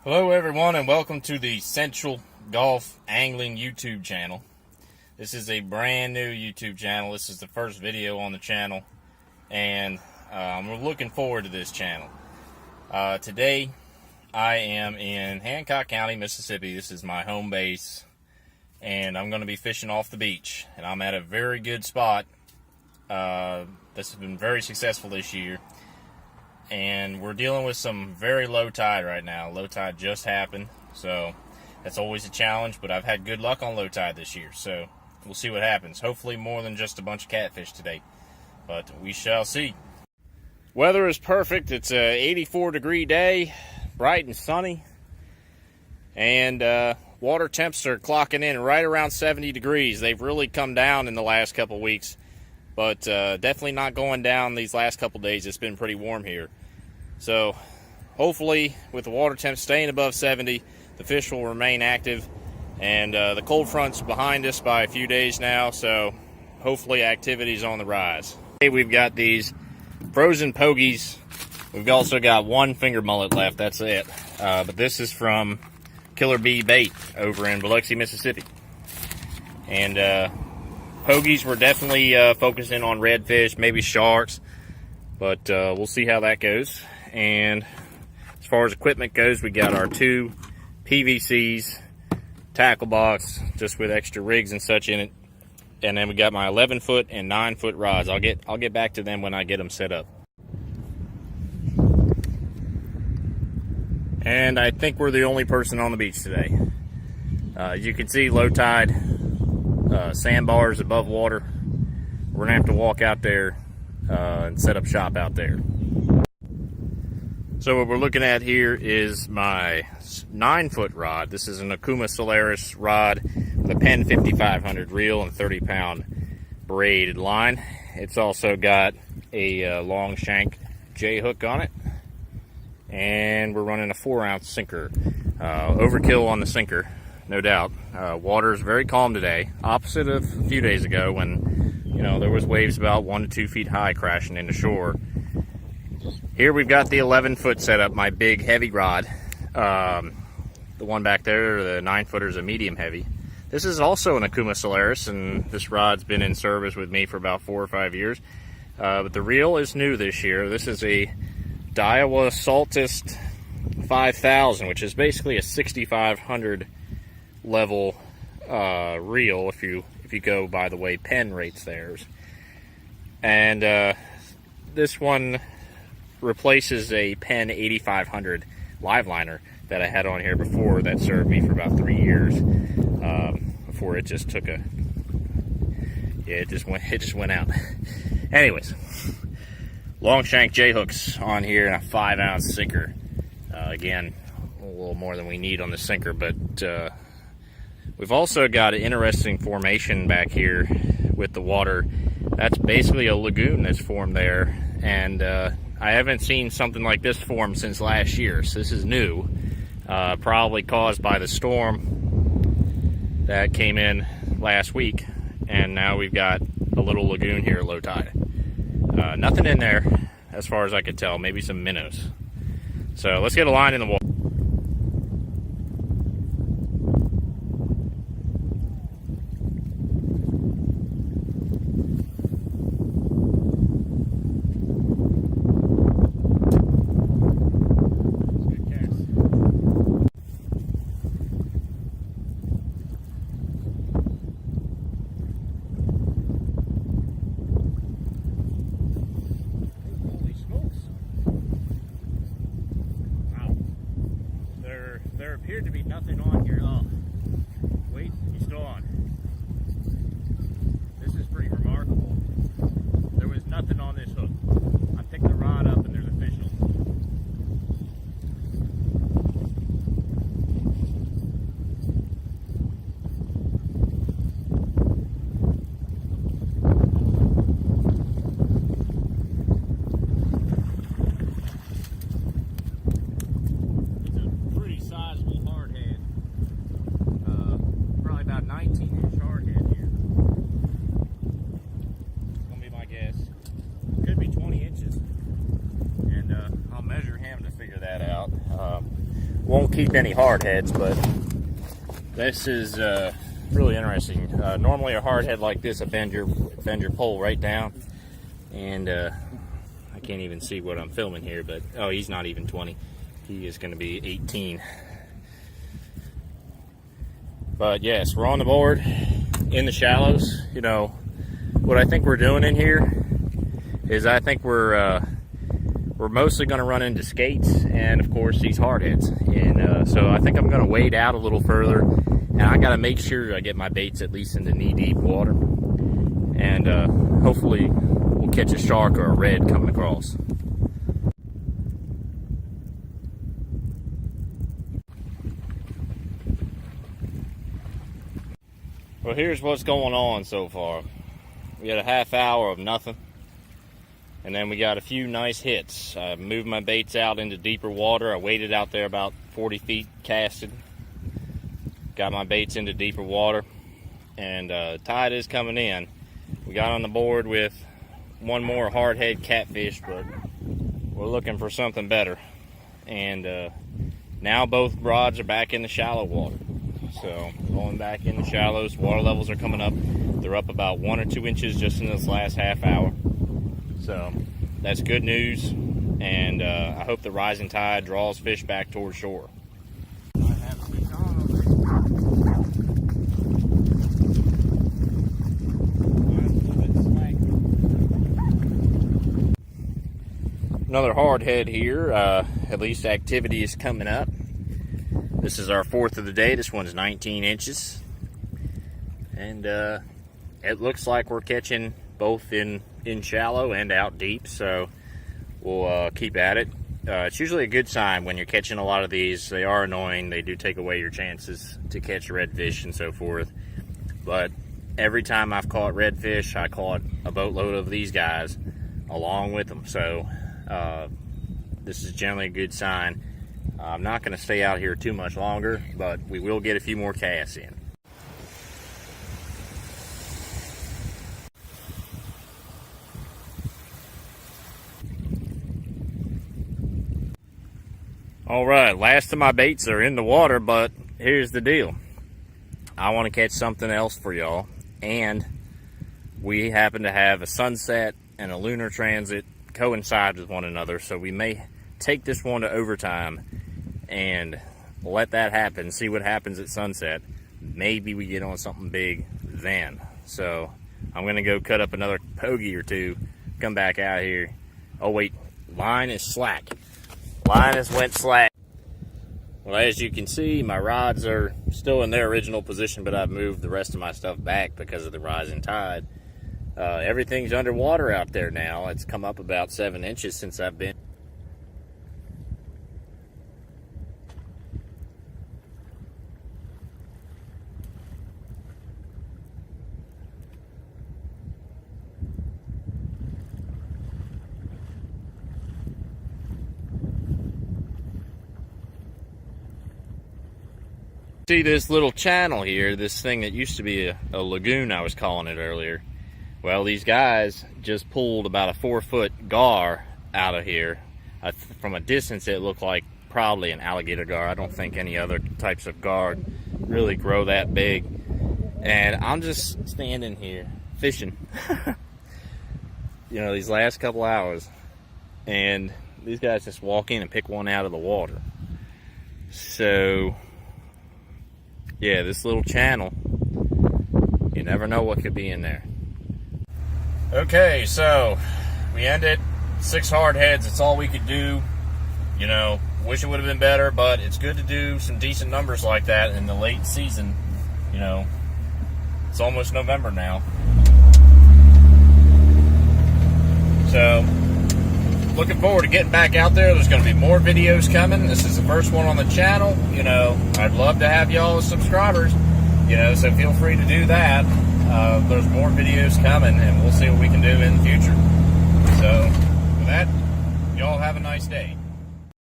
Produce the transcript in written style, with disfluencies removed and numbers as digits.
Hello everyone, and welcome to the Central Golf Angling YouTube channel. This is a brand new YouTube channel. This is the first video on the channel, and I'm looking forward to this channel. Today I am in Hancock County, Mississippi. This is my home base, and I'm going to be fishing off the beach, and I'm at a very good spot that's been very successful this year. And we're dealing with some very low tide right now. Low tide just happened, so that's always a challenge, but I've had good luck on low tide this year, so we'll see what happens. Hopefully more than just a bunch of catfish today, but we shall see. Weather is perfect. It's a 84-degree day, bright and sunny, and water temps are clocking in right around 70 degrees. They've really come down in the last couple weeks, but definitely not going down these last couple days. It's been pretty warm here. So hopefully with the water temps staying above 70, the fish will remain active. And the cold front's behind us by a few days now, so hopefully activity's on the rise. Hey, we've got these frozen pogies. We've also got one finger mullet left, that's it. But this is from Killer Bee Bait over in Biloxi, Mississippi. And pogies, we're definitely focusing on redfish, maybe sharks, but we'll see how that goes. And as far as equipment goes, we got our two PVCs, tackle box, just with extra rigs and such in it, and then we got my 11-foot and 9-foot rods. I'll get back to them when I get them set up. And I think we're the only person on the beach today. As you can see, low tide. Sandbars above water. We're gonna have to walk out there and set up shop out there. So what we're looking at here is my 9-foot rod. This is an Okuma Solaris rod with a Penn 5500 reel and 30-pound braided line. It's also got a long shank J hook on it, and we're running a 4-ounce sinker. Overkill on the sinker, no doubt. Water is very calm today, opposite of a few days ago when, you know, there was waves about 1 to 2 feet high crashing into shore. Here we've got the 11-foot setup, my big heavy rod. The one back there, the 9-footer, is a medium heavy. This is also an Okuma Solaris, and this rod's been in service with me for about 4 or 5 years. But the reel is new this year. This is a Daiwa Saltist 5000, which is basically a 6500 level reel if you go by the way Penn rates theirs. And this one replaces a Penn 8500 live liner that I had on here before that served me for about 3 years before it just took a it just went out. Anyways, long shank J hooks on here and a 5-ounce sinker. Again, a little more than we need on the sinker, but we've also got an interesting formation back here with the water. That's basically a lagoon that's formed there, and I haven't seen something like this form since last year, so this is new. Probably caused by the storm that came in last week, and now we've got a little lagoon here at low tide. Nothing in there as far as I could tell, maybe some minnows. So let's get a line in the water. There appeared to be nothing on here. Oh, wait, he's still on. This is pretty remarkable. There was nothing on this hook. I picked the rod up and there's a fish on it. Sizable hardhead, probably about 19-inch hardhead here. It's gonna be my guess. Could be won't keep any hard heads, but this is really interesting. Normally a hard head like this, bend your pole right down, and I can't even see what I'm filming here, but oh, he's not even 20. He is going to be 18. But yes, we're on the board in the shallows. You know, what I think we're doing in here is I think we're mostly going to run into skates and, of course, these hardheads. And so I think I'm going to wade out a little further, and I got to make sure I get my baits at least into knee-deep water. And hopefully we'll catch a shark or a red coming across. Well, here's what's going on so far. We had a half hour of nothing, and then we got a few nice hits. I moved my baits out into deeper water. I waited out there about 40 feet casted. Got my baits into deeper water, and tide is coming in. We got on the board with one more hardhead catfish, but we're looking for something better. And now both rods are back in the shallow water. So going back in the shallows, water levels are coming up. They're up about 1 or 2 inches just in this last half hour. So that's good news, and I hope the rising tide draws fish back towards shore. Another hard head here. At least activity is coming up. This is our fourth of the day. This one's 19 inches. And it looks like we're catching both in shallow and out deep, so we'll keep at it. It's usually a good sign when you're catching a lot of these. They are annoying. They do take away your chances to catch redfish and so forth. But every time I've caught redfish, I caught a boatload of these guys along with them. So this is generally a good sign. I'm not going to stay out here too much longer, but we will get a few more casts in. All right, last of my baits are in the water, but here's the deal. I want to catch something else for y'all, and we happen to have a sunset and a lunar transit coincide with one another, so we may take this one to overtime and let that happen, see what happens at sunset. Maybe we get on something big then. So I'm going to go cut up another pogie or two, come back out here. Oh wait, line is slack. Line has went slack. Well, as you can see, my rods are still in their original position, but I've moved the rest of my stuff back because of the rising tide. Everything's underwater out there now. It's come up about 7 inches since I've been. See this little channel here, this thing that used to be a lagoon, I was calling it earlier. Well, these guys just pulled about a 4-foot gar out of here. From a distance, it looked like probably an alligator gar. I don't think any other types of gar really grow that big. And I'm just standing here fishing, you know, these last couple hours. And these guys just walk in and pick one out of the water. So yeah, this little channel, you never know what could be in there. Okay, so we ended 6 hard heads. It's all we could do. You know, wish it would have been better, but it's good to do some decent numbers like that in the late season. You know, it's almost November now. So looking forward to getting back out there. There's going to be more videos coming. This is the first one on the channel. You know, I'd love to have y'all as subscribers, you know, so feel free to do that. There's more videos coming, and we'll see what we can do in the future. So with that, y'all have a nice day.